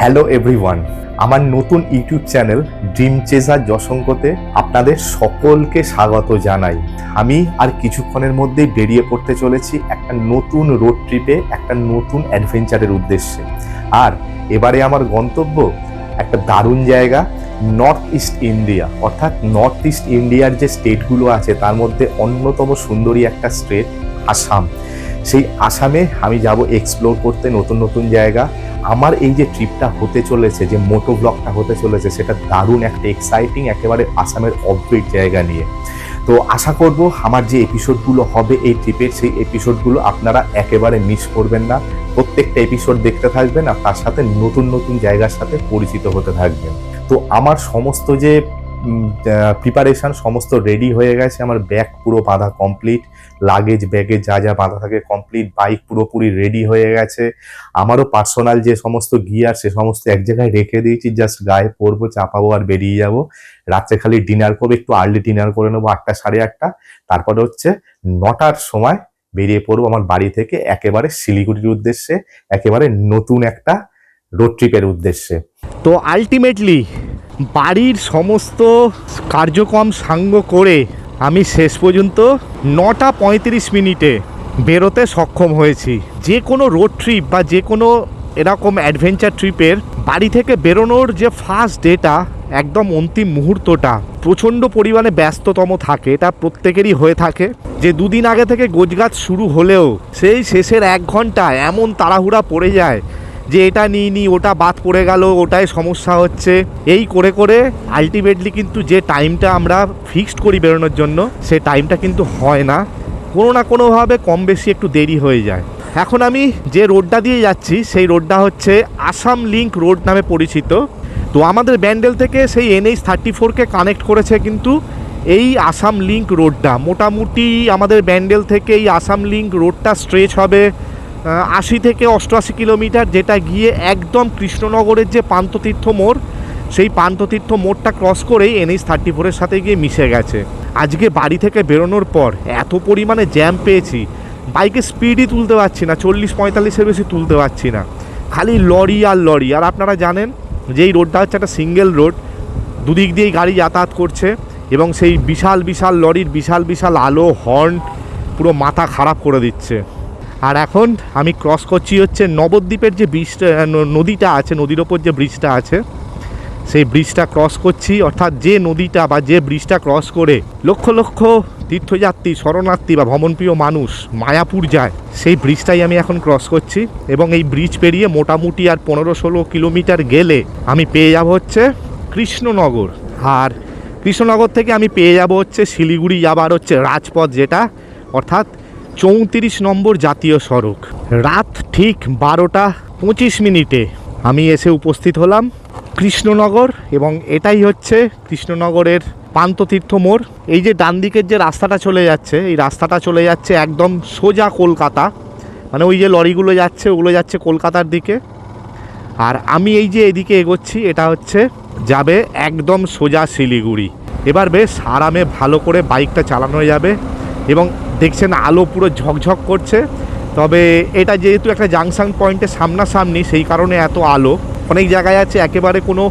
Hello everyone, আমার নতুন YouTube channel dream chaser যশঙ্কতে আপনাদের সকলকে স্বাগত জানাই। আমি আর কিছুক্ষণের মধ্যেই বেরিয়ে পড়তে চলেছি একটা নতুন রোড ট্রিপে, একটা নতুন অ্যাডভেঞ্চারের উদ্দেশ্যে। আর এবারে আমার গন্তব্য একটা দারুণ জায়গা, নর্থ ইস্ট ইন্ডিয়া। অর্থাৎ নর্থ ইস্ট ইন্ডিয়ার যে স্টেটগুলো আছে তার মধ্যে অন্যতম সুন্দরী একটা স্টেট আসাম। সেই আসামে আমি যাব এক্সপ্লোর করতে নতুন নতুন জায়গা। আমার এই যে ট্রিপটা হতে চলেছে, যে মোটো ব্লগটা হতে চলেছে, সেটা দারুণ একটা এক্সাইটিং, একেবারে আসামের অদ্ভুত জায়গা নিয়ে। তো আশা করব আমার যে এপিসোডগুলো হবে এই ট্রিপের, সেই এপিসোডগুলো আপনারা একেবারে মিস করবেন না। প্রত্যেকটা এপিসোড দেখতে থাকবেন আর তার সাথে নতুন নতুন জায়গার সাথে পরিচিত হতে থাকবেন। তো আমার সমস্ত যে প্রিপারেশন সমস্ত রেডি হয়ে গেছে। আমার ব্যাগ পুরো বাঁধা কমপ্লিট, লাগেজ ব্যাগে যা যা বাঁধা থাকে কমপ্লিট, বাইক পুরোপুরি রেডি হয়ে গেছে। আমারও পার্সোনাল যে সমস্ত গিয়ার সে সমস্ত এক জায়গায় রেখে দিয়েছি, জাস্ট গায়ে পরবো, চাপাবো আর বেরিয়ে যাব। রাত্রে খালি ডিনার করবো, একটু আর্লি ডিনার করে নেবো 8টা সাড়ে 8টা। তারপরে হচ্ছে 9টার সময় বেরিয়ে পড়বো আমার বাড়ি থেকে একেবারে শিলিগুড়ির উদ্দেশ্যে, একেবারে নতুন একটা রোড ট্রিপের উদ্দেশ্যে। তো আলটিমেটলি বাড়ির সমস্ত কার্যক্রম সাঙ্গ করে আমি শেষ পর্যন্ত 9টা 35 মিনিটে বেরোতে সক্ষম হয়েছি। যে কোনো রোড ট্রিপ বা যে কোনো এরকম অ্যাডভেঞ্চার ট্রিপের বাড়ি থেকে বেরোনোর যে ফার্স্ট ডেটা, একদম অন্তিম মুহূর্তটা প্রচণ্ড পরিমাণে ব্যস্ততম থাকে। এটা প্রত্যেকেরই হয়ে থাকে যে দুদিন আগে থেকে গোছগাছ শুরু হলেও সেই শেষের 1 ঘন্টা এমন তাড়াহুড়া পড়ে যায় যে এটা নিই ওটা বাদ পড়ে গেল, ওটাই সমস্যা হচ্ছে। এই করে করে আলটিমেটলি কিন্তু যে টাইমটা আমরা ফিক্সড করি বেরোনোর জন্য, সে টাইমটা কিন্তু হয় না, কোনো না কোনোভাবে কম বেশি একটু দেরি হয়ে যায়। এখন আমি যে রোডটা দিয়ে যাচ্ছি সেই রোডটা হচ্ছে আসাম লিঙ্ক রোড নামে পরিচিত। তো আমাদের ব্যান্ডেল থেকে সেই NH-34কে কানেক্ট করেছে কিন্তু এই আসাম লিঙ্ক রোডটা। মোটামুটি আমাদের ব্যান্ডেল থেকে এই আসাম লিঙ্ক রোডটা স্ট্রেচ হবে 80 থেকে 88 কিলোমিটার, যেটা গিয়ে একদম কৃষ্ণনগরের যে পান্থতীর্থ মোড়, সেই পান্থতীর্থ মোড়টা ক্রস করেই NH-34-এর সাথে গিয়ে মিশে গেছে। আজকে বাড়ি থেকে বেরোনোর পর এত পরিমাণে জ্যাম পেয়েছি, বাইকে স্পিডই তুলতে পারছি না, 40-45-এর বেশি তুলতে পারছি না, খালি লরি আর লরি। আর আপনারা জানেন যে এই রোডটা হচ্ছে একটা সিঙ্গেল রোড, দুদিক দিয়েই গাড়ি যাতায়াত করছে এবং সেই বিশাল বিশাল লরির বিশাল বিশাল আলো, হর্ন পুরো মাথা খারাপ করে দিচ্ছে। আর এখন আমি ক্রস করছি হচ্ছে নবদ্বীপের যে ব্রিজটা, নদীটা আছে, নদীর ওপর যে ব্রিজটা আছে সেই ব্রিজটা ক্রস করছি। অর্থাৎ যে নদীটা বা যে ব্রিজটা ক্রস করে লক্ষ লক্ষ তীর্থযাত্রী, শরণার্থী বা ভ্রমণপ্রিয় মানুষ মায়াপুর যায়, সেই ব্রিজটাই আমি এখন ক্রস করছি। এবং এই ব্রিজ পেরিয়ে মোটামুটি আর 15-16 কিলোমিটার গেলে আমি পেয়ে যাব হচ্ছে কৃষ্ণনগর। আর কৃষ্ণনগর থেকে আমি পেয়ে যাব হচ্ছে শিলিগুড়ি যাবার হচ্ছে রাজপথ, যেটা অর্থাৎ 34 নম্বর জাতীয় সড়ক। রাত ঠিক 12টা 25 মিনিটে আমি এসে উপস্থিত হলাম কৃষ্ণনগর, এবং এটাই হচ্ছে কৃষ্ণনগরের পান্থতীর্থ মোড়। এই যে ডান দিকের যে রাস্তাটা চলে যাচ্ছে, এই রাস্তাটা চলে যাচ্ছে একদম সোজা কলকাতা, মানে ওই যে লরিগুলো যাচ্ছে ওগুলো যাচ্ছে কলকাতার দিকে। আর আমি এই যে এদিকে এগোচ্ছি, এটা হচ্ছে যাবে একদম সোজা শিলিগুড়ি। এবার বেশ আরামে ভালো করে বাইকটা চালানো যাবে। এবং দেখছেন আলো পুরো ঝকঝক করছে। তবে এটা যেহেতু একটা জাংশন পয়েন্টের সামনাসামনি, সেই কারণে এত আলো। অনেক জায়গায় আছে একেবারে কোনো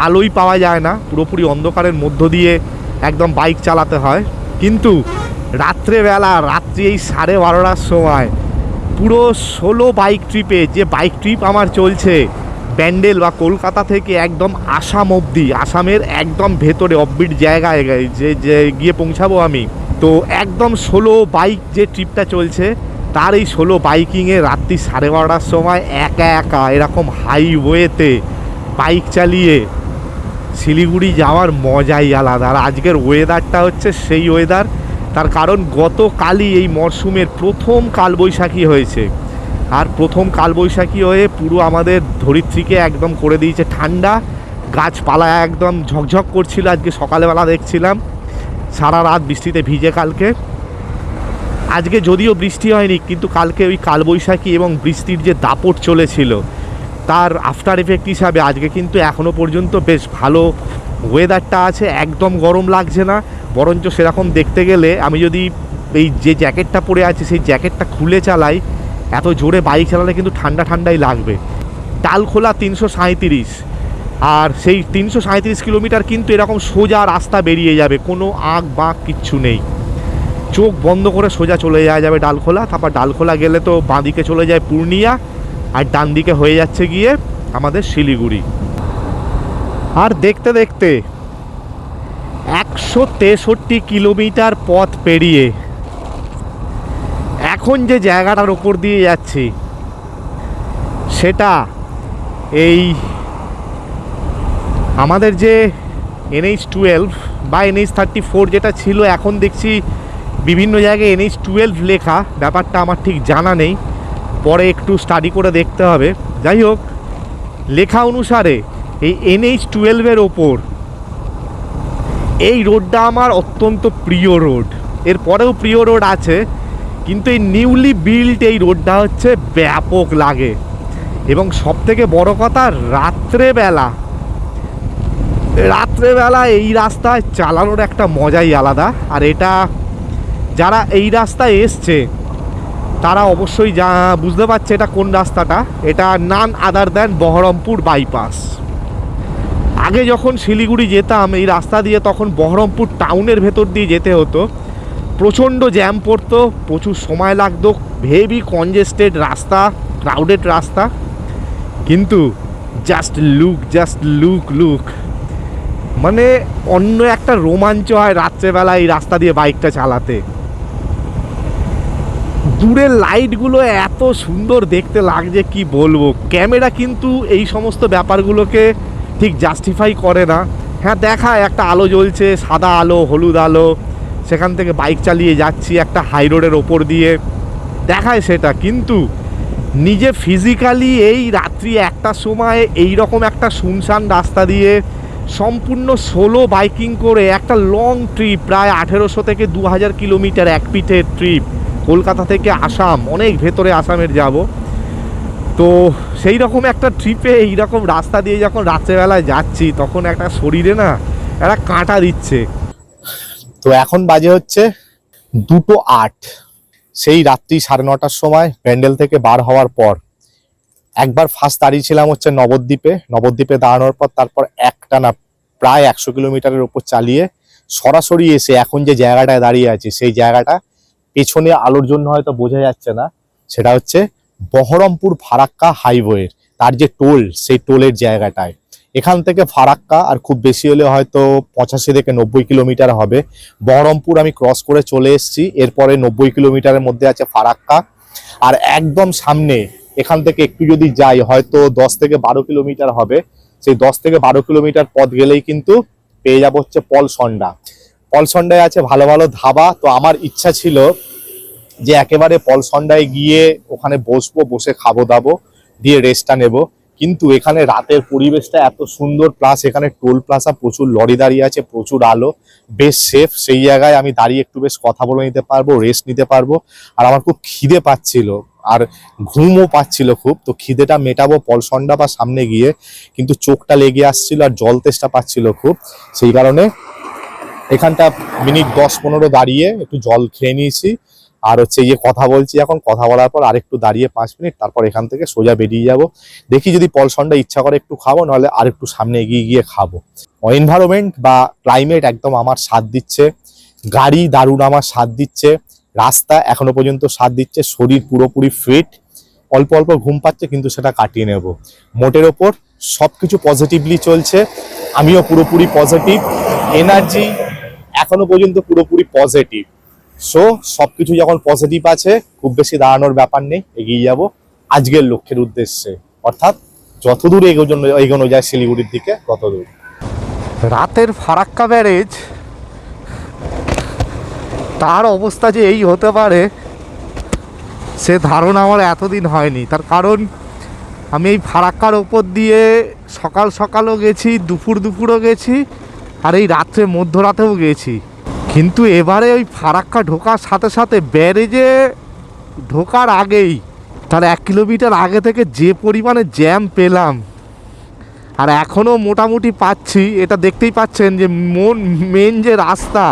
আলোই পাওয়া যায় না, পুরোপুরি অন্ধকারের মধ্য দিয়ে একদম বাইক চালাতে হয়। কিন্তু রাত্রেবেলা, রাত্রি এই 12:30টার সময় পুরো 16 বাইক ট্রিপে, যে বাইক ট্রিপ আমার চলছে ব্যান্ডেল বা কলকাতা থেকে একদম আসাম অবধি, আসামের একদম ভেতরে অফবিট জায়গায় যে গিয়ে পৌঁছাবো আমি, তো একদম 16 বাইক যে ট্রিপটা চলছে, তার এই 16 বাইকিংয়ে রাত্রি 12:30টার সময় একা একা এরকম হাইওয়েতে বাইক চালিয়ে শিলিগুড়ি যাওয়ার মজাই আলাদা। আর আজকের ওয়েদারটা হচ্ছে সেই ওয়েদার, তার কারণ গতকালই এই মরশুমের প্রথম কালবৈশাখী হয়েছে। আর প্রথম কালবৈশাখী হয়ে পুরো আমাদের ধরিত্রীকে একদম করে দিয়েছে ঠান্ডা। গাছপালা একদম ঝকঝক করছিল। আজকে সকালবেলা দেখছিলাম সারা রাত বৃষ্টিতে ভিজে কালকে। আজকে যদিও বৃষ্টি হয়নি, কিন্তু কালকে ওই কালবৈশাখী এবং বৃষ্টির যে দাপট চলেছিল, তার আফটার এফেক্ট হিসাবে আজকে কিন্তু এখনও পর্যন্ত বেশ ভালো ওয়েদারটা আছে। একদম গরম লাগছে না, বরঞ্চ সেরকম দেখতে গেলে আমি যদি এই যে জ্যাকেটটা পরে আছি সেই জ্যাকেটটা খুলে চালাই, এত জোরে বাইক চালালে কিন্তু ঠান্ডা ঠান্ডাই লাগবে। ডালখোলা 337, আর সেই 337 কিলোমিটার কিন্তু এরকম সোজা রাস্তা বেরিয়ে যাবে, কোনো আঁক বাঁক কিচ্ছু নেই, চোখ বন্ধ করে সোজা চলে যাওয়া যাবে ডালখোলা। তারপর ডালখোলা গেলে তো বাঁদিকে চলে যায় পূর্ণিয়া, আর ডান দিকে হয়ে যাচ্ছে গিয়ে আমাদের শিলিগুড়ি। আর দেখতে দেখতে 163 কিলোমিটার পথ পেরিয়ে এখন যে জায়গাটার ওপর দিয়ে যাচ্ছি সেটা এই আমাদের যে NH12 বা NH34 যেটা ছিল, এখন দেখছি বিভিন্ন জায়গায় NH12 লেখা, ব্যাপারটা আমার ঠিক জানা নেই, পরে একটু স্টাডি করে দেখতে হবে। যাই হোক, লেখা অনুসারে এই NH12-এর ওপর এই রোডটা আমার অত্যন্ত প্রিয় রোড। এরপরেও প্রিয় রোড আছে, কিন্তু এই নিউলি বিল্ড এই রোডটা হচ্ছে ব্যাপক লাগে। এবং সবথেকে বড় কথা, রাত্রেবেলা এই রাস্তায় চালানোর একটা মজাই আলাদা। আর এটা যারা এই রাস্তায় এসছে তারা অবশ্যই বুঝতে পারছে এটা কোন রাস্তাটা। এটা নান আদার দ্যান বহরমপুর বাইপাস। আগে যখন শিলিগুড়ি যেতাম এই রাস্তা দিয়ে, তখন বহরমপুর টাউনের ভেতর দিয়ে যেতে হতো, প্রচণ্ড জ্যাম পড়তো, প্রচুর সময় লাগতো, হেভি কনজেস্টেড রাস্তা, ক্রাউডেড রাস্তা। কিন্তু জাস্ট লুক মানে অন্য একটা রোমাঞ্চ হয় রাত্রেবেলা এই রাস্তা দিয়ে বাইকটা চালাতে। দূরের লাইটগুলো এত সুন্দর দেখতে লাগছে কি বলবো। ক্যামেরা কিন্তু এই সমস্ত ব্যাপারগুলোকে ঠিক জাস্টিফাই করে না। হ্যাঁ, দেখায় একটা আলো জ্বলছে, সাদা আলো, হলুদ আলো, সেখান থেকে বাইক চালিয়ে যাচ্ছি একটা হাই রোডের ওপর দিয়ে, দেখায় সেটা। কিন্তু নিজে ফিজিক্যালি এই রাত্রি 1টার সময় এই রকম একটা শুনশান রাস্তা দিয়ে সম্পূর্ণ সোলো বাইকিং করে একটা লং ট্রিপ, প্রায় 1800 থেকে 2000 কিলোমিটার এক পিঠের ট্রিপ, কলকাতা থেকে আসাম, অনেক ভেতরে আসামের যাব। তো সেই রকম একটা ট্রিপে এইরকম রাস্তা দিয়ে যখন রাত্রেবেলায় যাচ্ছি, তখন একটা শরীরে না একটা কাঁটা দিচ্ছে। তো এখন বাজে হচ্ছে 2:08। সেই রাত্রি 9:30টার সময় প্যান্ডেল থেকে বার হওয়ার পর একবার ফার্স্ট দাঁড়িয়েছিলাম হচ্ছে নবদ্বীপে দাঁড়ানোর পর তারপর একটানা প্রায় 100 কিলোমিটারের উপর চালিয়ে সরাসরি এসে এখন যে জায়গাটায় দাঁড়িয়ে আছি, সেই জায়গাটা পেছনে আলোর জন্য হয়তো বোঝা যাচ্ছে না, সেটা হচ্ছে বহরমপুর ফারাক্কা হাইওয়ের তার যে টোল, সেই টোলের জায়গাটায়। এখান থেকে ফারাক্কা আর খুব বেশি হলে হয়তো 85 থেকে 90 কিলোমিটার হবে। বহরমপুর আমি ক্রস করে চলে এসেছি, এরপরে 90 কিলোমিটারের মধ্যে আছে ফারাক্কা। আর একদম সামনে এখান থেকে একটু যদি যাই হয়তো 10 থেকে 12 কিলোমিটার হবে। সেই 10 থেকে 12 কিলোমিটার পথ গেলেই কিন্তু পেয়ে যাবো হচ্ছে পলসন্ডায় আছে ভালো ভালো ধাবা। তো আমার ইচ্ছা ছিল যে একেবারে পলসন্ডায় গিয়ে ওখানে বসে খাবো দাবো, দিয়ে রেস্টটা নেব। কিন্তু এখানে রাতের পরিবেশটা এত সুন্দর, প্লাস এখানে টোল প্লাজা, প্রচুর লরি দাঁড়িয়ে আছে, প্রচুর আলো, বেশ সেফ। সেই জায়গায় আমি দাঁড়িয়ে একটু বেশ কথা বলে নিতে পারবো, রেস্ট নিতে পারবো। আর আমার খুব খিদে পাচ্ছিল আর ঘুমও পাচ্ছিল খুব। তো খিদেটা মেটাবো পলসন্ডা বা সামনে গিয়ে, কিন্তু চোখটা লেগে আসছিল আর জল তেষ্টা পাচ্ছিল খুব। সেই কারণে এখানটা মিনিট 10-15 দাঁড়িয়ে একটু জল খেয়ে নিয়েছি। আর হচ্ছে কথা বলছি, এখন কথা বলার পর আরেকটু দাঁড়িয়ে 5 মিনিট, তারপর এখান থেকে সোজা বেরিয়ে যাব। দেখি যদি পলসন্ডা ইচ্ছা করে একটু খাবো, নাহলে আর একটু সামনে এগিয়ে গিয়ে খাবো। এনভায়রনমেন্ট বা ক্লাইমেট একদম আমার সাথ দিচ্ছে, গাড়ি দারুণ আমার সাথ দিচ্ছে, রাস্তা এখনো পর্যন্ত সাথ দিচ্ছে, শরীর পুরোপুরি ফিট, অল্প অল্প ঘুম পাচ্ছে কিন্তু সেটা কাটিয়ে নেব। মোটের ওপর সবকিছু পজিটিভলি চলছে, আমিও পুরোপুরি পজিটিভ, এনার্জি এখনো পর্যন্ত পুরোপুরি পজিটিভ। সো সবকিছু যখন পজিটিভ আছে, খুব বেশি দাঁড়ানোর ব্যাপার নেই, এগিয়ে যাব আজকের লক্ষ্যের উদ্দেশ্যে, অর্থাৎ যতদূর এগোনো যায় শিলিগুড়ির দিকে ততদূর। রাতের ফারাক্কা ব্যারেজ তার অবস্থা যে এই হতে পারে সে ধারণা আমার এতদিন হয়নি। তার কারণ আমি এই ফারাক্কার ওপর দিয়ে সকালও গেছি, দুপুরও গেছি, আর এই রাত্রে মধ্যরাতেও গেছি। কিন্তু এবারে ওই ফারাক্কা ঢোকার সাথে সাথে ব্যারেজে ঢোকার আগেই তার 1 কিলোমিটার আগে থেকে যে পরিমাণে জ্যাম পেলাম, আর এখনও মোটামুটি পাচ্ছি। এটা দেখতেই পাচ্ছেন যে মেন যে রাস্তা,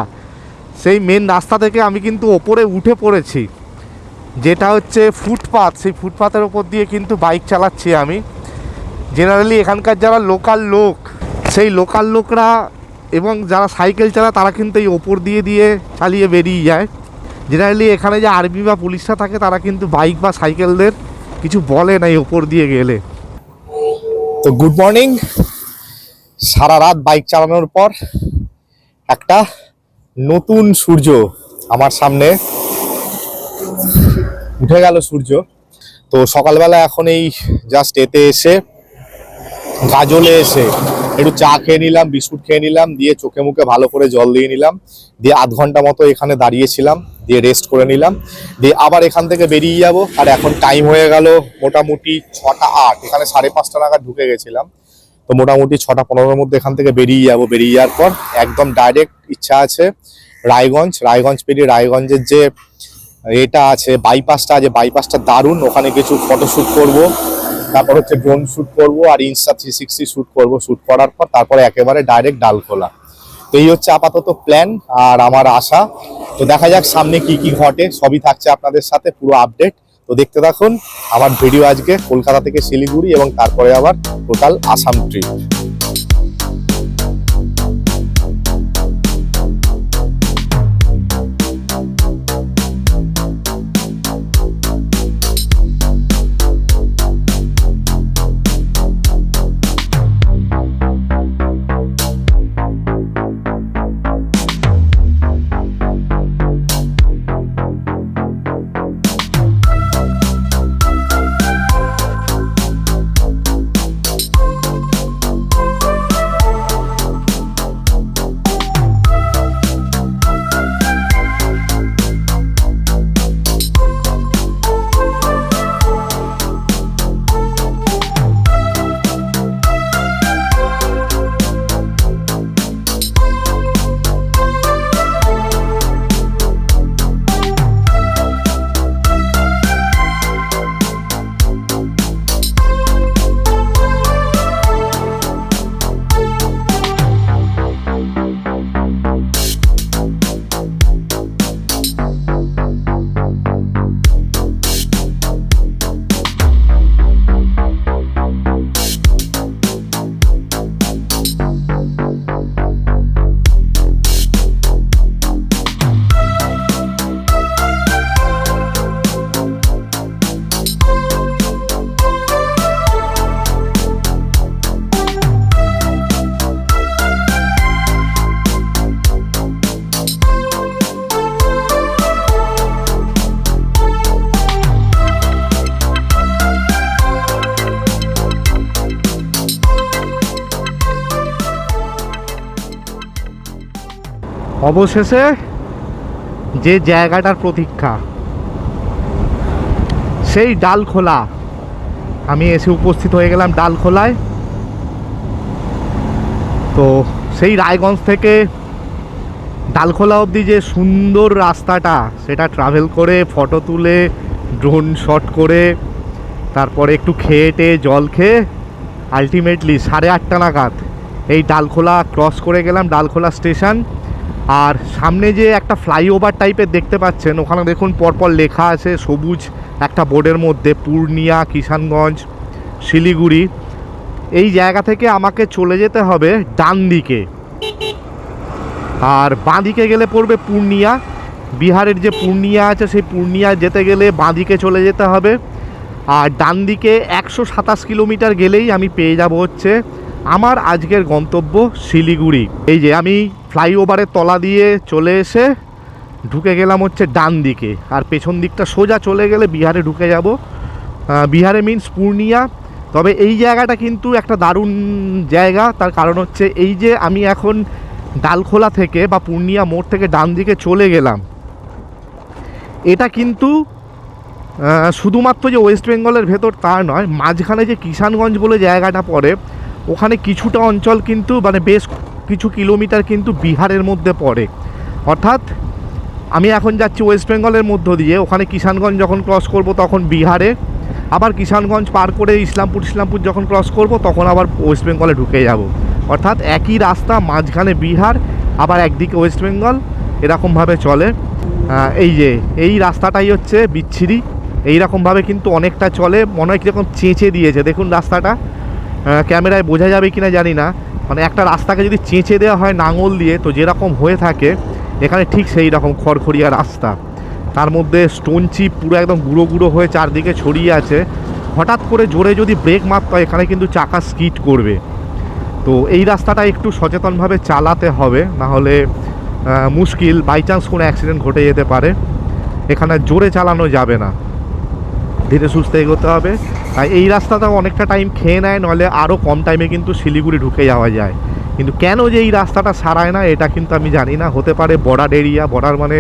সেই মেন রাস্তা থেকে আমি কিন্তু ওপরে উঠে পড়েছি, যেটা হচ্ছে ফুটপাথ। সেই ফুটপাথের ওপর দিয়ে কিন্তু বাইক চালাচ্ছি আমি। জেনারেলি এখানকার যারা লোকাল লোক, সেই লোকাল লোকরা এবং যারা সাইকেল চালায় তারা কিন্তু এই ওপর দিয়ে দিয়ে চালিয়ে বেরিয়ে যায়। জেনারেলি এখানে যে আর্মি বা পুলিশরা থাকে তারা কিন্তু বাইক বা সাইকেলদের কিছু বলে না এই ওপর দিয়ে গেলে। তো গুড মর্নিং। সারা রাত বাইক চালানোর পর একটা নতুন সূর্য আমার সামনে উঠে গেল সূর্য। তো সকালবেলা এখন এই জাস্ট এতে এসে গাজলে এসে একটু চা খেয়ে নিলাম, বিস্কুট খেয়ে নিলাম, দিয়ে চোখে মুখে ভালো করে জল দিয়ে নিলাম, দিয়ে আধ ঘন্টা মতো এখানে দাঁড়িয়েছিলাম, দিয়ে রেস্ট করে নিলাম, দিয়ে আবার এখান থেকে বেরিয়ে যাব। আর এখন টাইম হয়ে গেল মোটামুটি 6:08, এখানে 5:30 নাগাদ ঢুকে গেছিলাম। তো মোটামুটি 6:15-র মধ্যে এখান থেকে বেরিয়ে যাব। বেরিয়ে যাওয়ার পর একদম ডাইরেক্ট ইচ্ছা আছে রায়গঞ্জ পেরিয়ে রায়গঞ্জের যে এটা আছে বাইপাসটা আছে, বাইপাসটা দারুণ, ওখানে কিছু ফটোশ্যুট করব, তারপর হচ্ছে ড্রোন শ্যুট করব আর ইনস্টা 360 শ্যুট করব। শ্যুট করার পর তারপরে একেবারে ডাইরেক্ট ডালখোলা। তো এই হচ্ছে আপাতত প্ল্যান আর আমার আশা। তো দেখা যাক সামনে কি কি ঘটে, সবই থাকছে আপনাদের সাথে পুরো আপডেট। তো দেখতে থাকুন আমার ভিডিও আজকে কলকাতা থেকে শিলিগুড়ি এবং তারপরে আবার টোটাল আসাম ট্রিপ। অবশেষে যে জায়গাটার প্রতীক্ষা, সেই ডালখোলা, আমি এসে উপস্থিত হয়ে গেলাম ডালখোলায়। তো সেই রায়গঞ্জ থেকে ডালখোলা অবধি যে সুন্দর রাস্তাটা, সেটা ট্রাভেল করে ফটো তুলে ড্রোন শট করে তারপরে একটু খেয়ে টেয়ে জল খেয়ে আলটিমেটলি 8:30 নাগাদ এই ডালখোলা ক্রস করে গেলাম, ডালখোলা স্টেশন। আর সামনে যে একটা ফ্লাইওভার টাইপের দেখতে পাচ্ছেন, ওখানে দেখুন পরপর লেখা আছে সবুজ একটা বোর্ডের মধ্যে পূর্ণিয়া, কিষানগঞ্জ, শিলিগুড়ি। এই জায়গা থেকে আমাকে চলে যেতে হবে ডান দিকে, আর বাঁ দিকে গেলে পড়বে পূর্ণিয়া। বিহারের যে পূর্ণিয়া আছে সেই পূর্ণিয়া যেতে গেলে বাঁ দিকে চলে যেতে হবে। আর ডান দিকে 127 কিলোমিটার গেলেই আমি পেয়ে যাব হচ্ছে আমার আজকের গন্তব্য শিলিগুড়ি। এই যে আমি ফ্লাইওভারের তলা দিয়ে চলে এসে ঢুকে গেলাম হচ্ছে ডান দিকে, আর পেছন দিকটা সোজা চলে গেলে বিহারে ঢুকে যাব। বিহারে মিন্স পূর্ণিয়া। তবে এই জায়গাটা কিন্তু একটা দারুণ জায়গা, তার কারণ হচ্ছে এই যে আমি এখন ডালখোলা থেকে বা পূর্ণিয়া মোড় থেকে ডান দিকে চলে গেলাম, এটা কিন্তু শুধুমাত্র যে ওয়েস্ট বেঙ্গলের ভেতর তা নয়, মাঝখানে যে কিষানগঞ্জ বলে জায়গাটা পড়ে, ওখানে কিছুটা অঞ্চল কিন্তু মানে বেশ কিছু কিলোমিটার কিন্তু বিহারের মধ্যে পড়ে। অর্থাৎ আমি এখন যাচ্ছি ওয়েস্ট বেঙ্গলের মধ্য দিয়ে, ওখানে কিষানগঞ্জ যখন ক্রস করব তখন বিহারে, আবার কিষানগঞ্জ পার করে ইসলামপুর যখন ক্রস করব তখন আবার ওয়েস্ট বেঙ্গলে ঢুকে যাব। অর্থাৎ একই রাস্তা, মাঝখানে বিহার আবার একদিকে ওয়েস্ট বেঙ্গল, এরকমভাবে চলে। এই যে এই রাস্তাটাই হচ্ছে বিচ্ছিরি, এইরকমভাবে কিন্তু অনেকটা চলে, মনে হয় কীরকম চেঁচে দিয়েছে। দেখুন রাস্তাটা ক্যামেরায় বোঝা যাবে কিনা জানি না, মানে একটা রাস্তাকে যদি চেঁচে দেওয়া হয় লাঙল দিয়ে, তো যেরকম হয়ে থাকে এখানে ঠিক সেই রকম খড়খড়িয়া রাস্তা, তার মধ্যে স্টোন চিপ পুরো একদম গুঁড়ো গুঁড়ো হয়ে চারদিকে ছড়িয়ে আছে। হঠাৎ করে জোরে যদি ব্রেক মারতে হয় এখানে কিন্তু চাকা স্কিড করবে। তো এই রাস্তাটা একটু সচেতনভাবে চালাতে হবে, নাহলে মুশকিল, বাই চান্স কোনো অ্যাক্সিডেন্ট ঘটে যেতে পারে। এখানে জোরে চালানো যাবে না, ধীরে সুস্থে এগোতে হবে। আর এই রাস্তাটাও অনেকটা টাইম খেয়ে নেয়, নইলে আরও কম টাইমে কিন্তু শিলিগুড়ি ঢুকে যাওয়া যায়। কিন্তু কেন যে এই রাস্তাটা সারায় না এটা কিন্তু আমি জানি না। হতে পারে বর্ডার এরিয়া, বর্ডার মানে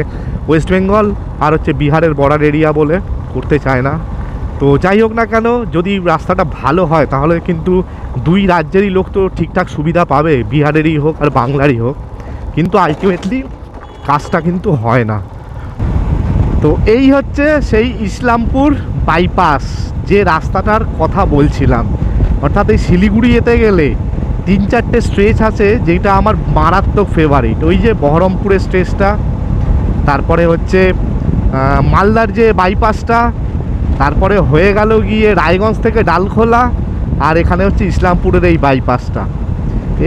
ওয়েস্ট বেঙ্গল আর হচ্ছে বিহারের বর্ডার এরিয়া বলে করতে চায় না। তো যাই হোক না কেন, যদি রাস্তাটা ভালো হয় তাহলে কিন্তু দুই রাজ্যেরই লোক তো ঠিকঠাক সুবিধা পাবে, বিহারেরই হোক আর বাংলারই হোক। কিন্তু আলটিমেটলি কাজটা কিন্তু হয় না। তো এই হচ্ছে সেই ইসলামপুর বাইপাস, যে রাস্তাটার কথা বলছিলাম। অর্থাৎ এই শিলিগুড়ি যেতে গেলে 3-4টে স্ট্রেচ আছে যেটা আমার মারাত্মক ফেভারিট। ওই যে বহরমপুরের স্ট্রেচটা, তারপরে হচ্ছে মালদার যে বাইপাসটা, তারপরে হয়ে গেল গিয়ে রায়গঞ্জ থেকে ডালখোলা, আর এখানে হচ্ছে ইসলামপুরের এই বাইপাসটা।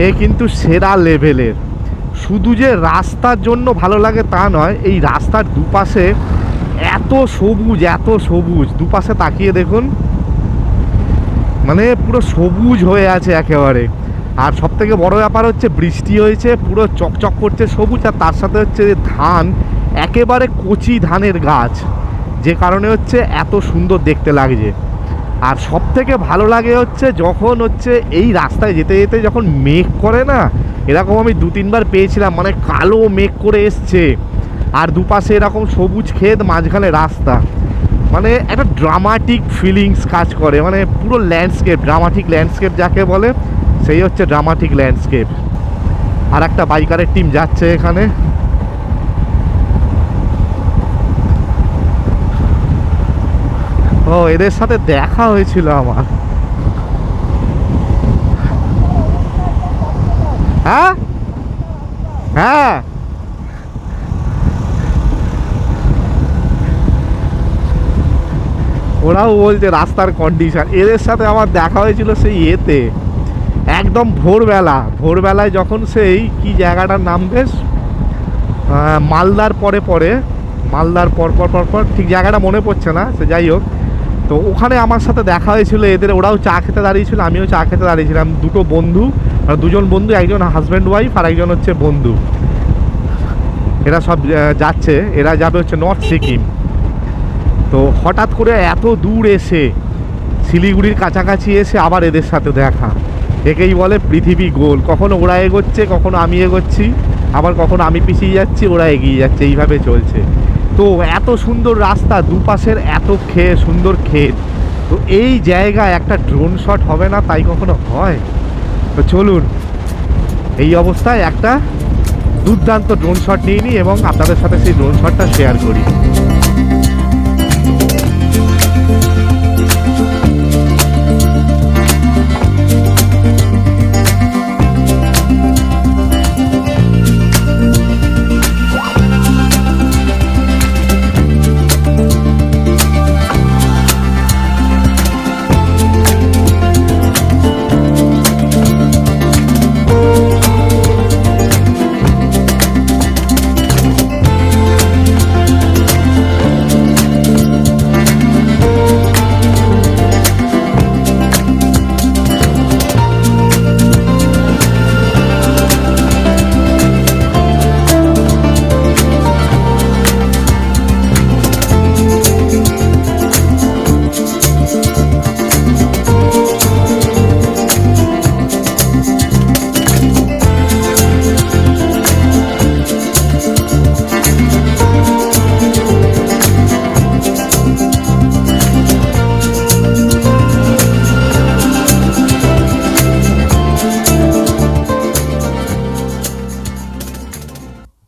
এ কিন্তু সেরা লেভেলের। শুধু যে রাস্তার জন্য ভালো লাগে তা নয়, এই রাস্তার দুপাশে এত সবুজ, এত সবুজ, দুপাশে তাকিয়ে দেখুন, মানে পুরো সবুজ হয়ে আছে একেবারে। আর সব থেকে বড় ব্যাপার হচ্ছে বৃষ্টি হয়েছে, পুরো চকচক করছে সবুজ, আর তার সাথে হচ্ছে ধান, একেবারে কচি ধানের গাছ, যে কারণে হচ্ছে এত সুন্দর দেখতে লাগছে। আর সব থেকে ভালো লাগে হচ্ছে যখন হচ্ছে এই রাস্তায় যেতে যেতে যখন মেঘ করে না, এরকম আমি 2-3বার পেয়েছিলাম, মানে কালো মেঘ করে এসছে আর দুপাশে এরকম সবুজ ক্ষেত, মাঝখানে রাস্তা, মানে একটা ড্রামাটিক ফিলিংস কাজ করে, মানে পুরো ল্যান্ডস্কেপ, ড্রামাটিক ল্যান্ডস্কেপ যাকে বলে সেই হচ্ছে ড্রামাটিক ল্যান্ডস্কেপ। আর একটা বাইকারের টিম যাচ্ছে এখানে। ও, এদের সাথে দেখা হয়েছিল আমার। হ্যাঁ হ্যাঁ, ওরাও বলছে রাস্তার কন্ডিশন। এদের সাথে আমার দেখা হয়েছিল সেই এতে, একদম ভোরবেলায় যখন সেই কি জায়গাটার নাম বেশ, মালদার মালদার পর ঠিক জায়গাটা মনে পড়ছে না, সে যাই হোক। তো ওখানে আমার সাথে দেখা হয়েছিল এদের, ওরাও চা খেতে দাঁড়িয়েছিল, আমিও চা খেতে দাঁড়িয়েছিলাম। দুটো বন্ধু, দুজন বন্ধু, একজন হাজব্যান্ড ওয়াইফ আর একজন হচ্ছে বন্ধু। এরা সব যাচ্ছে, এরা যাবে হচ্ছে নর্থ সিকিম। তো হঠাৎ করে এত দূর এসে, শিলিগুড়ির কাছাকাছি এসে আবার এদের সাথে দেখা, একেই বলে পৃথিবী গোল। কখনো ওরা এগোচ্ছে, কখনো আমি এগোচ্ছি, আবার কখনো আমি পিছিয়ে যাচ্ছি, ওরা এগিয়ে যাচ্ছে, এইভাবে চলছে। তো এত সুন্দর রাস্তা, দুপাশের এত সুন্দর ক্ষেত, তো এই জায়গায় একটা ড্রোন শট হবে না তাই কখনো হয়? তো চলুন এই অবস্থায় একটা দুর্দান্ত ড্রোন শট নিয়ে নিই এবং আপনাদের সাথে সেই ড্রোন শটটা শেয়ার করি।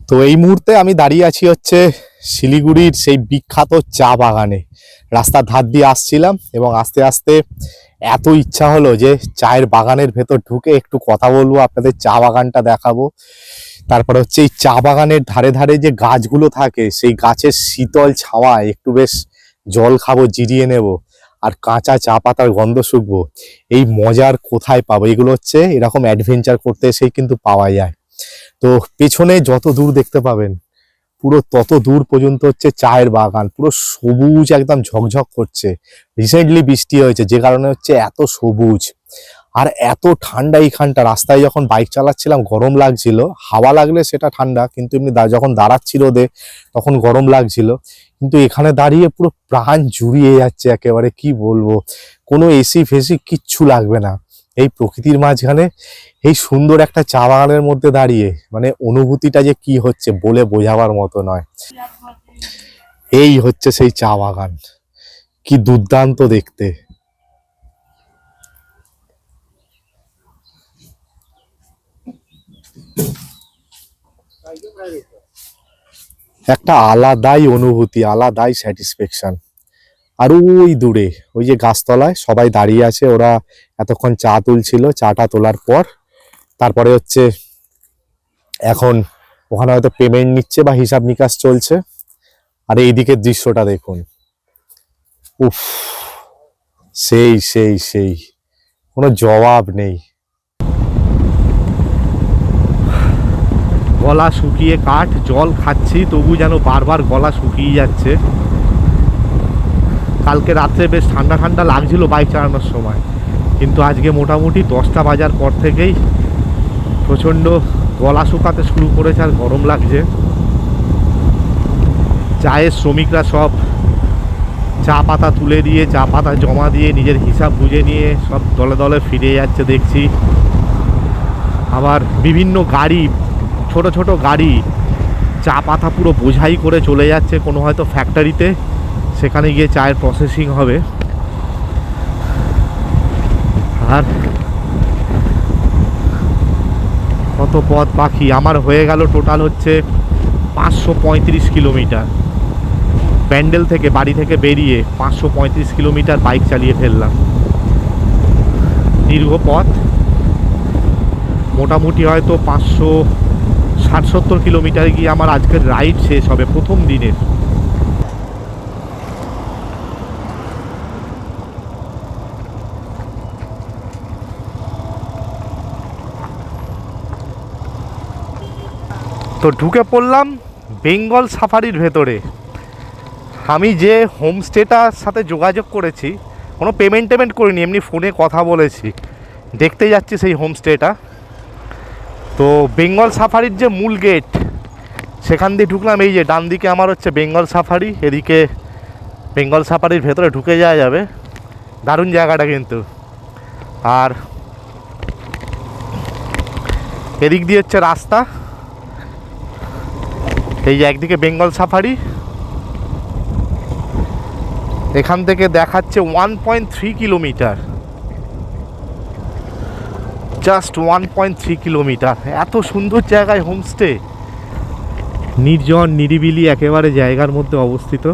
তো এই মুহূর্তে আমি দাঁড়িয়ে আছি হচ্ছে শিলিগুড়ির সেই বিখ্যাত চা বাগানে। রাস্তার ধার দিয়ে আসছিলাম এবং আস্তে আস্তে এত ইচ্ছা হলো যে চায়ের বাগানের ভেতর ঢুকে একটু কথা বলবো, আপনাদের চা বাগানটা দেখাবো। তারপরে হচ্ছে এই চা বাগানের ধারে ধারে যে গাছগুলো থাকে সেই গাছের শীতল ছাওয়ায় একটু বেশ জল খাবো, জিরিয়ে নেব। আর কাঁচা চা পাতার গন্ধ শুকবো, এই মজার কোথায় পাবো? এগুলো হচ্ছে এরকম অ্যাডভেঞ্চার করতে এসেই কিন্তু পাওয়া যায়। তো পেছনে যত দূর দেখতে পাবেন পুরো তত দূর পর্যন্ত হচ্ছে চায়ের বাগান, পুরো সবুজ একদম ঝকঝক করছে। রিসেন্টলি বৃষ্টি হয়েছে যে কারণে হচ্ছে এত সবুজ আর এত ঠান্ডা। এইখানটা রাস্তায় যখন বাইক চালাচ্ছিলাম গরম লাগছিল, হাওয়া লাগলে সেটা ঠান্ডা, কিন্তু এমনি যখন দাঁড়াচ্ছি রোদে তখন গরম লাগছিল। কিন্তু এখানে দাঁড়িয়ে পুরো প্রাণ জুড়িয়ে যাচ্ছে একেবারে, কি বলবো, কোনো এসি ফেসি কিচ্ছু লাগবে না। এই প্রকৃতির মাঝখানে এই সুন্দর একটা চা বাগানের মধ্যে দাঁড়িয়ে মানে অনুভূতিটা যে কি হচ্ছে বলে বোঝাবার মতো নয়। এই হচ্ছে সেই চা বাগান, কি দুর্দান্ত দেখতে। একটা আলাদাই অনুভূতি, আলাদাই স্যাটিসফ্যাকশন। আর ওই দূরে ওই যে গাছতলায় সবাই দাঁড়িয়ে আছে, ওরা এতক্ষণ চা তুলছিল, চাটা তোলার পর তারপরে হচ্ছে এখন ওখানে হয়তো পেমেন্ট নিচ্ছে বা হিসাব নিকাশ চলছে। আর এইদিকের দৃশ্যটা দেখুন, উফ, সেই সেই সেই, কোনো জবাব নেই। গলা শুকিয়ে কাঠ, জল খাচ্ছি তবু যেন বারবার গলা শুকিয়ে যাচ্ছে। কালকে রাত্রে বেশ ঠান্ডা ঠান্ডা লাগছিল বাইক চালানোর সময়, কিন্তু আজকে মোটামুটি 10টা বাজার পর থেকেই প্রচণ্ড গলা শুকাতে শুরু করেছে আর গরম লাগছে। চায়ের শ্রমিকরা সব চা পাতা তুলে দিয়ে, চা পাতা জমা দিয়ে নিজের হিসাব বুঝে নিয়ে সব দলে দলে ফিরে যাচ্ছে দেখছি। আবার বিভিন্ন গাড়ি, ছোট ছোট গাড়ি চা পাতা পুরো বোঝাই করে চলে যাচ্ছে কোনো হয়তো ফ্যাক্টরিতে, সেখানে গিয়ে চায়ের প্রসেসিং হবে। আর কত পথ বাকি আমার, হয়ে গেল টোটাল হচ্ছে 535 কিলোমিটার। ব্যান্ডেল থেকে, বাড়ি থেকে বেরিয়ে 535 কিলোমিটার বাইক চালিয়ে ফেললাম। দীর্ঘ পথ, মোটামুটি হয়তো 560-70 কিলোমিটার গিয়ে আমার আজকের রাইড শেষ হবে প্রথম দিনের। তো ঢুকে পড়লাম বেঙ্গল সাফারির ভেতরে। আমি যে হোমস্টেটার সাথে যোগাযোগ করেছি, কোনো পেমেন্ট করিনি, এমনি ফোনে কথা বলেছি, দেখতে যাচ্ছি সেই হোমস্টেটা। তো বেঙ্গল সাফারির যে মূল গেট সেখান দিয়ে ঢুকলাম। এই যে ডান দিকে আমার হচ্ছে বেঙ্গল সাফারি, এদিকে বেঙ্গল সাফারির ভেতরে ঢুকে যাওয়া যাবে। দারুণ জায়গাটা কিন্তু। আর এদিক দিয়ে হচ্ছে রাস্তা, এই যে একদিকে বেঙ্গল সাফারি, এখান থেকে দেখাচ্ছে 1.3 কিলোমিটার, জাস্ট 1.3 কিলোমিটার। এত সুন্দর জায়গায় হোমস্টে, নির্জন নিরিবিলি একেবারে জায়গার মধ্যে অবস্থিত।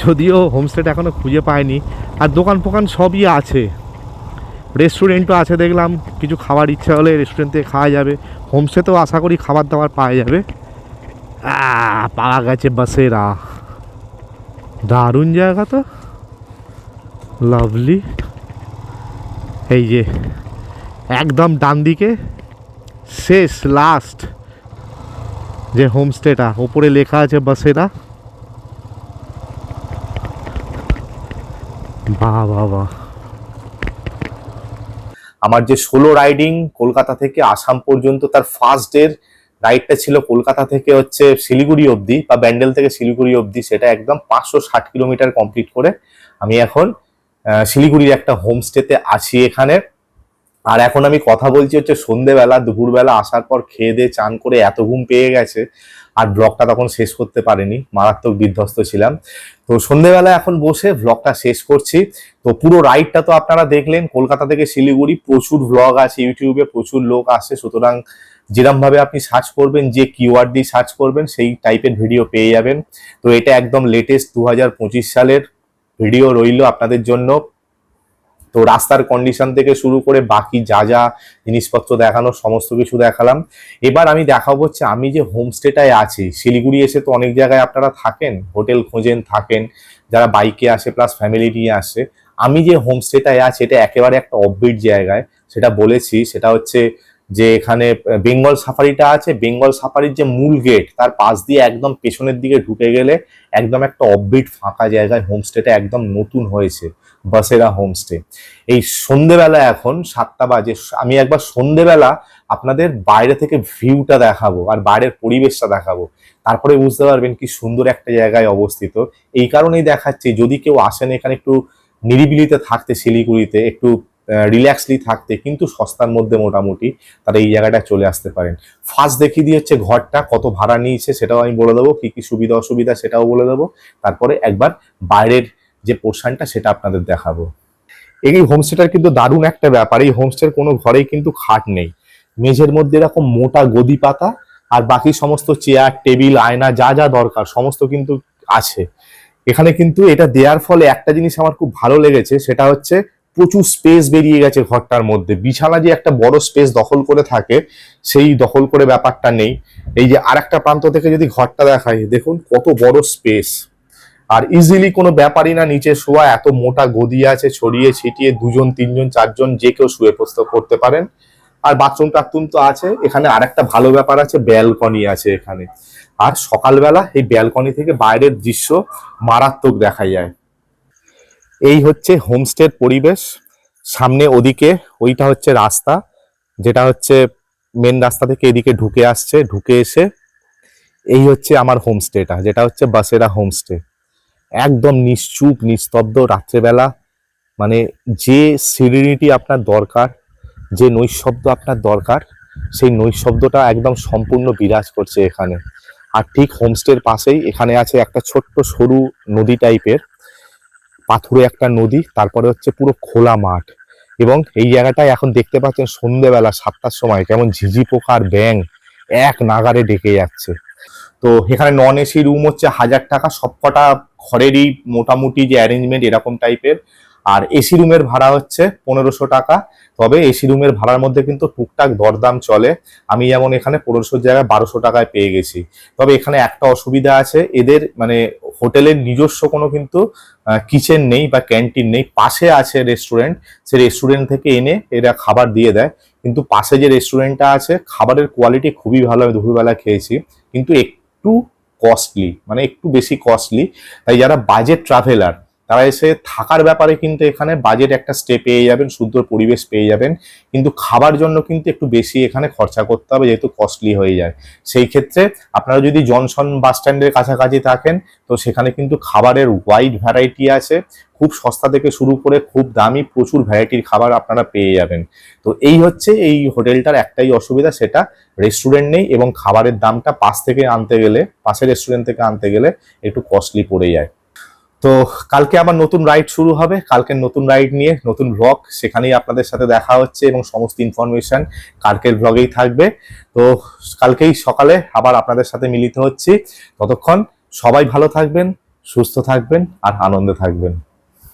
যদিও হোমস্টেটা এখনও খুঁজে পাইনি। আর দোকান ফোকান সবই আছে, রেস্টুরেন্টও আছে দেখলাম, কিছু খাবার ইচ্ছা হলে রেস্টুরেন্ট থেকে খাওয়া যাবে। হোমস্টেতেও আশা করি খাবার দাবার পাওয়া যাবে। পাওয়া গেছে বাসেরা, দারুণ জায়গা তো, লাভলি। এই যে একদম ডান দিকে শেষ লাস্ট যে হোমস্টেটা, ওপরে লেখা আছে বাসেরা। বাহ বাহ বাহ। আমার যে সোলো রাইডিং কলকাতা থেকে আসাম পর্যন্ত, তার ফার্স্ট ডের রাইডটা ছিল কলকাতা থেকে হচ্ছে শিলিগুড়ি অবধি বা ব্যান্ডেল থেকে শিলিগুড়ি অবধি। সেটা একদম 560 কিলোমিটার কমপ্লিট করে আমি এখন শিলিগুড়ির একটা হোমস্টেতে আছি এখানে। আর এখন আমি কথা বলছি হচ্ছে সন্ধেবেলা, দুপুরবেলা আসার পর খেয়ে দিয়ে চান করে এত ঘুম পেয়ে গেছে, আর ব্লগটা তখন শেষ করতে পারিনি, মারাত্মক বিধ্বস্ত ছিলাম। তো সন্ধেবেলা এখন বসে ব্লগটা শেষ করছি। তো পুরো রাইডটা তো আপনারা দেখলেন, কলকাতা থেকে শিলিগুড়ি। প্রচুর ব্লগ আছে ইউটিউবে, প্রচুর লোক আসে, সুতরাং যেরকম ভাবে আপনি সার্চ করবেন, যে কিওয়ার্ড দিয়ে সার্চ করবেন সেই টাইপের ভিডিও পেয়ে যাবেন। তো এটা একদম লেটেস্ট 2025 সালের ভিডিও রইল আপনাদের জন্য। তো রাস্তার কন্ডিশন থেকে শুরু করে বাকি যা যা জিনিসপত্র দেখানো সমস্ত কিছু দেখালাম। এবার আমি দেখাবো হচ্ছে আমি যে হোমস্টেটায় আছি। শিলিগুড়ি এসে তো অনেক জায়গায় আপনারা থাকেন, হোটেল খোঁজেন, থাকেন, যারা বাইকে আসে প্লাস ফ্যামিলি নিয়ে আসে। আমি যে হোমস্টেটায় আছি এটা একেবারে একটা অফবিট জায়গায়, সেটা বলেছি। সেটা হচ্ছে যে এখানে বেঙ্গল সাফারিটা আছে, বেঙ্গল সাফারির যে মূল গেট তার পাশ দিয়ে একদম পেছনের দিকে ঢুকে গেলে একদম একটা অফবিট ফাঁকা জায়গায় হোমস্টেটা একদম নতুন হয়েছে, বাসেরা হোমস্টে। এই সন্ধেবেলা এখন 7টা বাজে, আমি একবার সন্ধেবেলা আপনাদের বাইরে থেকে ভিউটা দেখাবো আর বাইরের পরিবেশটা দেখাবো, তারপরে বুঝতে পারবেন কি সুন্দর একটা জায়গায় অবস্থিত। এই কারণেই দেখাচ্ছি, যদি কেউ আসেন এখানে একটু নিরিবিলিতে থাকতে, শিলিগুড়িতে একটু রিল্যাক্সলি থাকতে, কিন্তু সস্তার মধ্যে মোটামুটি, তারা এই জায়গাটা চলে আসতে পারেন। ফার্স্ট দেখিয়ে দিয়ে হচ্ছে ঘরটা কত ভাড়া নিয়েছে সেটাও আমি বলে দেবো, কি কি সুবিধা অসুবিধা সেটাও বলে দেবো। তারপরে একবার বাইরের যে পোর্শনটা সেটা আপনাদের দেখাবো। এই হোমস্টেটার কিন্তু দারুণ একটা ব্যাপার, এই হোমস্টের কোনো ঘরেই কিন্তু খাট নেই, মেঝের মধ্যে এরকম মোটা গদি পাতা, আর বাকি সমস্ত চেয়ার টেবিল আয়না যা যা দরকার সমস্ত কিন্তু আছে এখানে। কিন্তু এটা দেওয়ার ফলে একটা জিনিস আমার খুব ভালো লেগেছে, সেটা হচ্ছে প্রচুর স্পেস বেরিয়ে গেছে ঘরটার মধ্যে। বিছানা যে একটা বড় স্পেস দখল করে থাকে, সেই দখল করে ব্যাপারটা নেই। এই যে আরেকটা প্রান্ত থেকে যদি ঘরটা দেখাই, দেখুন কত বড় স্পেস, আর ইজিলি কোনো ব্যাপারই না নিচে শোয়া, এত মোটা গদি আছে, ছড়িয়ে ছিটিয়ে 2 জন 3 জন 4 জন যে কেউ শুয়ে প্রস্তাব করতে পারেন। আর বাথরুম টাথরুম তো আছে এখানে। আরেকটা ভালো ব্যাপার আছে, ব্যালকনি আছে এখানে, আর সকালবেলা এই ব্যালকনি থেকে বাইরের দৃশ্য মারাত্মক দেখা যায়। এই হচ্ছে হোমস্টের পরিবেশ। সামনে ওদিকে ওইটা হচ্ছে রাস্তা, যেটা হচ্ছে মেন রাস্তা থেকে এদিকে ঢুকে আসছে, ঢুকে এসে এই হচ্ছে আমার হোমস্টেটা, যেটা হচ্ছে বাসেরা হোমস্টে। একদম নিশ্চুপ নিস্তব্ধ রাত্রেবেলা, মানে যে সিরিনিটি আপনার দরকার, যে নৈঃশব্দ আপনার দরকার, সেই নৈঃশব্দটা একদম সম্পূর্ণ বিরাজ করছে এখানে। আর ঠিক হোমস্টের পাশেই এখানে আছে একটা ছোট্ট সরু নদী টাইপের, পাথুরে একটা নদী, তারপরে হচ্ছে পুরো খোলা মাঠ। এবং এই জায়গাটায় এখন দেখতে পাচ্ছেন সন্ধ্যেবেলা 7টার সময় কেমন ঝিঝি পোকা আর ব্যাঙ এক নাগারে ডেকে যাচ্ছে। তো এখানে নন এসি রুম হচ্ছে 1000 টাকা, সবকটা ঘরেরই মোটামুটি যে অ্যারেঞ্জমেন্ট এরকম টাইপের। আর এসি রুমের ভাড়া হচ্ছে 1500 টাকা। তবে এসি রুমের ভাড়ার মধ্যে কিন্তু টুকটাক দরদাম চলে। আমি যেমন এখানে 1500 জায়গায় 1200 টাকায় পেয়ে গেছি। তবে এখানে একটা অসুবিধা আছে, এদের মানে হোটেলের নিজস্ব কোনো কিন্তু কিচেন নেই বা ক্যান্টিন নেই। পাশে আছে রেস্টুরেন্ট, সেই রেস্টুরেন্ট থেকে এনে এরা খাবার দিয়ে দেয়। কিন্তু পাশে যে রেস্টুরেন্টটা আছে খাবারের কোয়ালিটি খুবই ভালো, আমি দুপুরবেলা খেয়েছি, কিন্তু একটু কস্টলি, মানে একটু বেশি কস্টলি। তাই যারা বাজেট ট্রাভেলার তারা এসে থাকার ব্যাপারে কিন্তু এখানে বাজেট একটা স্টে পেয়ে যাবেন, সুন্দর পরিবেশ পেয়ে যাবেন। কিন্তু খাবার জন্য কিন্তু একটু বেশি এখানে খরচা করতে হবে, যেহেতু কস্টলি হয়ে যায়। সেই ক্ষেত্রে আপনারা যদি জনসন বাস স্ট্যান্ডের কাছাকাছি থাকেন, তো সেখানে কিন্তু খাবারের ওয়াইড ভ্যারাইটি আছে, খুব সস্তা থেকে শুরু করে খুব দামি প্রচুর ভ্যারাইটির খাবার আপনারা পেয়ে যাবেন। তো এই হচ্ছে এই হোটেলটার একটাই অসুবিধা, সেটা রেস্টুরেন্ট নেই এবং খাবারের দামটা পাশের রেস্টুরেন্ট থেকে আনতে গেলে একটু কস্টলি পড়ে যায়। তো কালকে আবার নতুন রাইড শুরু হবে, কালকে নতুন রাইড নিয়ে নতুন ব্লগ, সেখানেই আপনাদের সাথে দেখা হচ্ছে এবং সমস্ত ইনফরমেশন কালকের ব্লগেই থাকবে। তো কালকেই সকালে আবার আপনাদের সাথে মিলিত হচ্ছি। ততক্ষণ সবাই ভালো থাকবেন, সুস্থ থাকবেন আর আনন্দে থাকবেন।